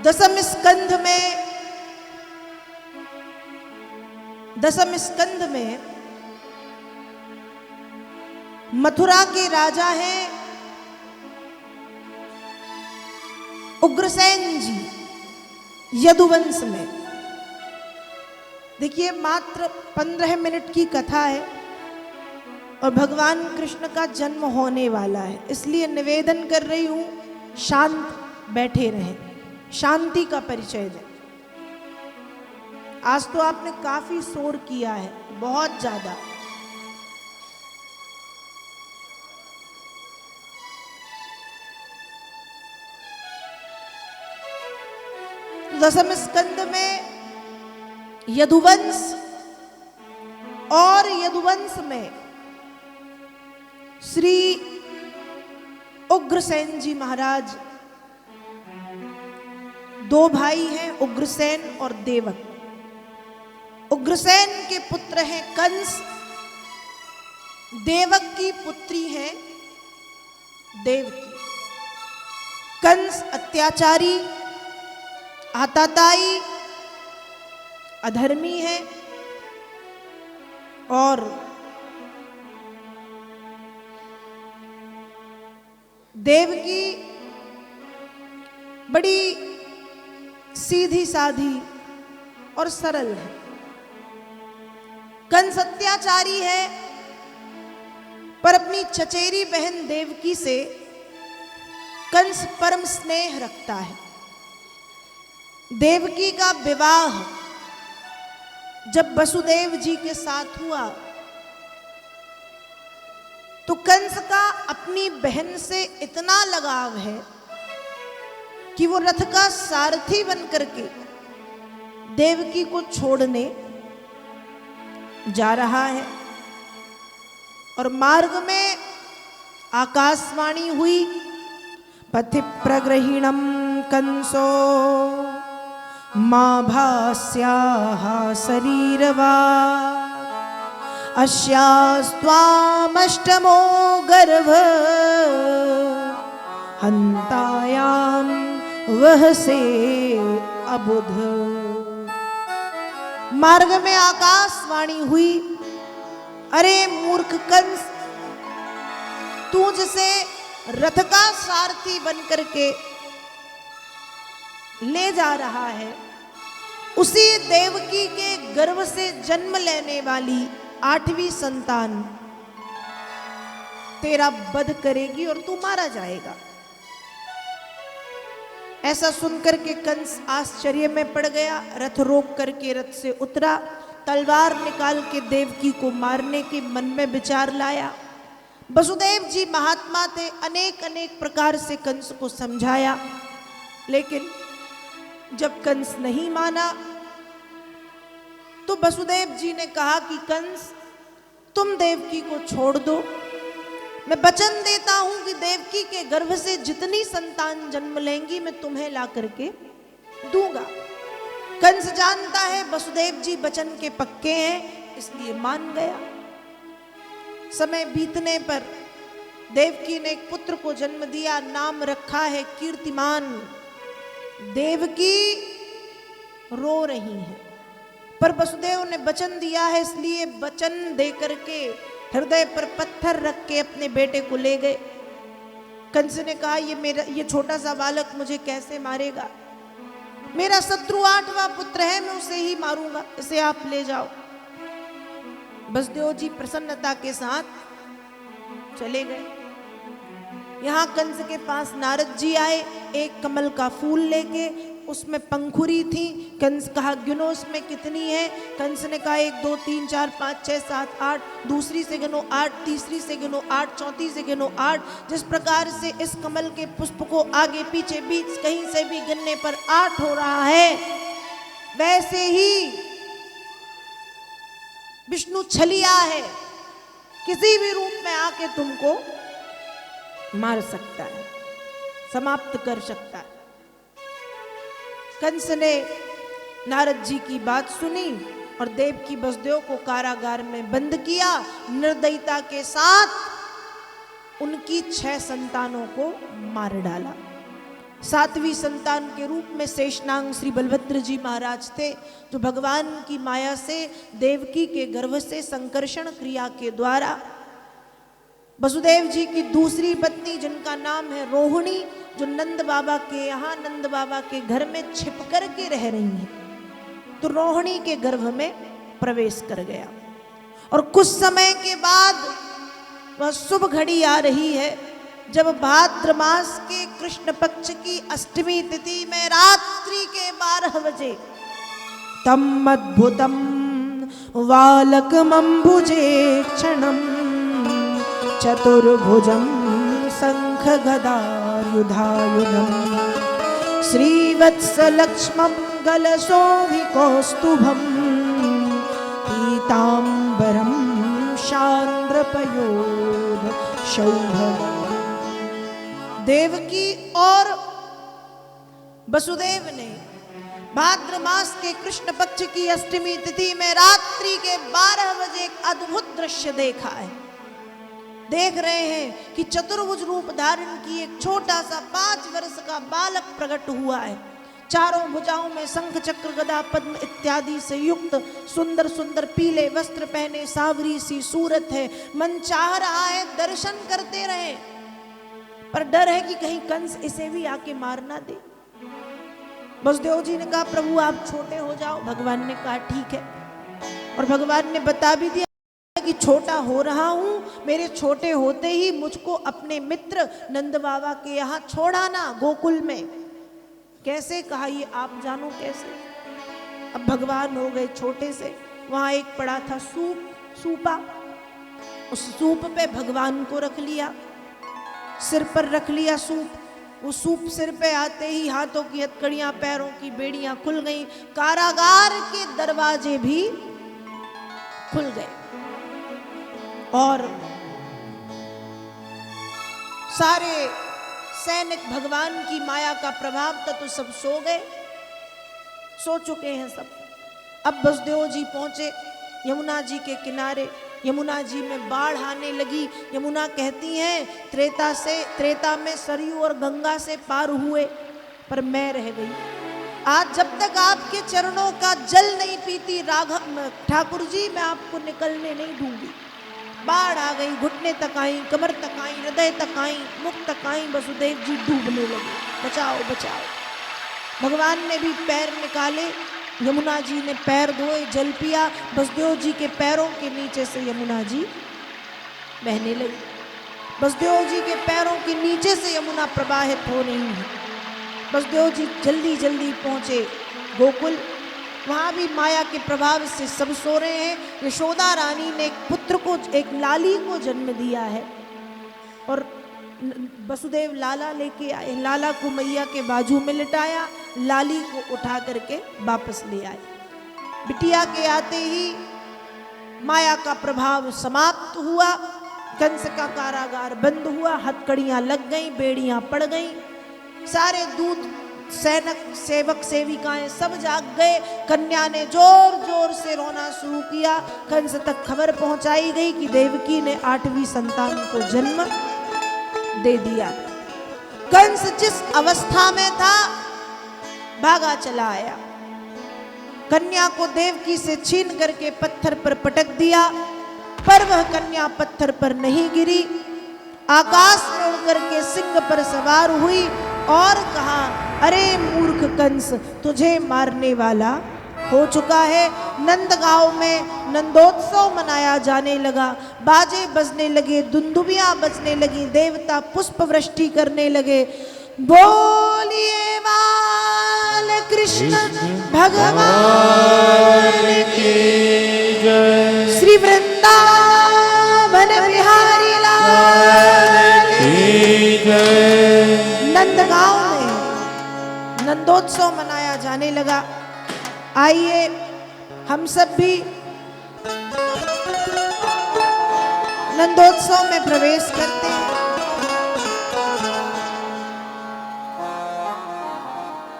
दसम स्कंध में मथुरा के राजा हैं उग्रसेन जी। यदुवंश में देखिए मात्र 15 मिनट की कथा है और भगवान कृष्ण का जन्म होने वाला है, इसलिए निवेदन कर रही हूं शांत बैठे रहें, शांति का परिचय दें। आज तो आपने काफी शोर किया है, बहुत ज्यादा। दसम स्कंद में यदुवंश और यदुवंश में श्री उग्रसेन जी महाराज, दो भाई हैं उग्रसेन और देवक। उग्रसेन के पुत्र हैं कंस, देवक की पुत्री है देवकी। कंस अत्याचारी, आताताई, अधर्मी है और देवकी बड़ी सीधी साधी और सरल है। कंस अत्याचारी है पर अपनी चचेरी बहन देवकी से कंस परम स्नेह रखता है। देवकी का विवाह जब वसुदेव जी के साथ हुआ तो कंस का अपनी बहन से इतना लगाव है कि वो रथ का सारथी बनकर के देवकी को छोड़ने जा रहा है और मार्ग में आकाशवाणी हुई, पथि प्रग्रहीणम कंसो मां भास्याः शरीरवा अस्यास्त्वामष्टमो गर्भ हन्तायां वहसे अबुध। मार्ग में आकाशवाणी हुई, अरे मूर्ख कंस, तू जिसे रथ का सारथी बनकर के ले जा रहा है, उसी देवकी के गर्भ से जन्म लेने वाली 8वीं संतान तेरा वध करेगी और तू मारा जाएगा। ऐसा सुनकर के कंस आश्चर्य में पड़ गया, रथ रोक करके रथ से उतरा, तलवार निकाल के देवकी को मारने के मन में विचार लाया। वसुदेव जी महात्मा थे, अनेक अनेक प्रकार से कंस को समझाया, लेकिन जब कंस नहीं माना तो वसुदेव जी ने कहा कि कंस तुम देवकी को छोड़ दो, मैं वचन देता हूं कि देवकी के गर्भ से जितनी संतान जन्म लेंगी मैं तुम्हें ला करके दूंगा। कंस जानता है वसुदेव जी वचन के पक्के हैं, इसलिए मान गया। समय बीतने पर देवकी ने एक पुत्र को जन्म दिया, नाम रखा है कीर्तिमान। देवकी रो रही है पर वसुदेव ने वचन दिया है, इसलिए वचन दे करके हृदय पर पत्थर रख के अपने बेटे को ले गए। कंस ने कहा ये छोटा सा बालक मुझे कैसे मारेगा, मेरा शत्रु 8वां पुत्र है, मैं उसे ही मारूंगा, इसे आप ले जाओ। वसुदेव जी प्रसन्नता के साथ चले गए। यहां कंस के पास नारद जी आए, एक कमल का फूल लेके, उसमें पंखुरी थी। कंस कहा गिनो उसमें कितनी है। कंस ने कहा 1 2 3 4 5 6 7 8, दूसरी से गिनो 8, तीसरी से गिनो 8, चौथी से गिनो 8। जिस प्रकार से इस कमल के पुष्प को आगे पीछे बीच कहीं से भी गिनने पर 8 हो रहा है, वैसे ही विष्णु छलिया है, किसी भी रूप में आके तुमको मार सकता है, समाप्त कर सकता है। कंस ने नारद जी की बात सुनी और देवकी वसुदेव को कारागार में बंद किया। निर्दयता के साथ उनकी 6 संतानों को मार डाला। सातवीं संतान के रूप में शेषनाग श्री बलभद्र जी महाराज थे, जो भगवान की माया से देवकी के गर्भ से संकर्षण क्रिया के द्वारा वसुदेव जी की दूसरी पत्नी, जिनका नाम है रोहिणी, जो नंद बाबा के यहाँ नंद बाबा के घर में छिप कर के रह रही हैं, तो रोहिणी के गर्भ में प्रवेश कर गया। और कुछ समय के बाद वह शुभ घड़ी आ रही है, जब भाद्र मास के कृष्ण पक्ष की अष्टमी तिथि में रात्रि के 12 बजे तम अद्भुतम वालकमंबुजे क्षणम चतुर्भुजम शंख गदायुधायुधम श्रीवत्सलक्ष्मं गलशोभिकौस्तुभम पीतांबरम शांद्रपयोध शौभम। देवकी और वसुदेव ने भाद्र मास के कृष्ण पक्ष की अष्टमी तिथि में रात्रि के 12 बजे एक अद्भुत दृश्य देखा है। देख रहे हैं कि चतुर्भुज रूप धारण की एक छोटा सा 5 वर्ष का बालक प्रकट हुआ है। चारों भुजाओं में शंख चक्र गदा पद्म इत्यादि से युक्त सुंदर सुंदर पीले वस्त्र पहने सावरी सी सूरत है। मन चाह रहा है दर्शन करते रहे, पर डर है कि कहीं कंस इसे भी आके मार ना दे। वसुदेव जी ने कहा प्रभु आप छोटे हो जाओ। भगवान ने कहा ठीक है, और भगवान ने बता भी दिया कि छोटा हो रहा हूं, मेरे छोटे होते ही मुझको अपने मित्र नंद बाबा के यहाँ छोड़ाना गोकुल में। कैसे? कहा ये आप जानो कैसे। अब भगवान हो गए छोटे से। वहां एक पड़ा था सूपा, उस सूप पे भगवान को रख लिया, सिर पर रख लिया सूप। वो सूप सिर पे आते ही हाथों की हथकड़ियां, पैरों की बेड़ियां खुल गईं, कारागार के दरवाजे भी खुल गए और सारे सैनिक भगवान की माया का प्रभाव था तो सब सो गए, सो चुके हैं सब। अब वसुदेव जी पहुंचे यमुना जी के किनारे। यमुना जी में बाढ़ आने लगी। यमुना कहती हैं त्रेता में सरयू और गंगा से पार हुए, पर मैं रह गई। आज जब तक आपके चरणों का जल नहीं पीती राघव ठाकुर जी, मैं आपको निकलने नहीं दूंगी। बाढ़ आ गई, घुटने तक आई, कमर तक आई, हृदय तक आई, मुख तक आई। वसुदेव जी डूबने लगे, बचाओ बचाओ। भगवान ने भी पैर निकाले, यमुना जी ने पैर धोए, जल पिया। वसुदेव जी के पैरों के नीचे से यमुना जी बहने लगी। वसुदेव जी के पैरों के नीचे से यमुना प्रवाहित हो रही है। वसुदेव जी जल्दी जल्दी पहुंचे गोकुल। वहां भी माया के प्रभाव से सब सो रहे हैं। यशोदा रानी ने एक पुत्र को, एक लाली को जन्म दिया है, और वसुदेव लाला लेके आए। लाला को मैया के बाजू में लिटाया, लाली को उठा करके वापस ले आए। बिटिया के आते ही माया का प्रभाव समाप्त हुआ। कंस का कारागार बंद हुआ, हथकड़ियां लग गईं, बेड़ियां पड़ गईं। सारे दूत, सैनिक, सेवक, सेविकाएं सब जाग गए। कन्या ने जोर जोर से रोना शुरू किया। कंस तक खबर पहुंचाई गई कि देवकी ने 8वीं संतान को जन्म दे दिया। कंस जिस अवस्था में था भागा चला आया। कन्या को देवकी से छीन करके पत्थर पर पटक दिया, पर वह कन्या पत्थर पर नहीं गिरी, आकाश में उड़कर के सिंह पर सवार हुई और कहा अरे मूर्ख कंस, तुझे मारने वाला हो चुका है। नंदगांव में नंदोत्सव मनाया जाने लगा, बाजे बजने लगे, दुंदुबियां बजने लगी, देवता पुष्प वृष्टि करने लगे। बोलिए बाल कृष्ण भगवान की जय, श्री वृंदावन बिहारी लाल की जय। नंदगांव में नंदोत्सव मनाया जाने लगा। आइए हम सब भी नंदोत्सव में प्रवेश करते हैं।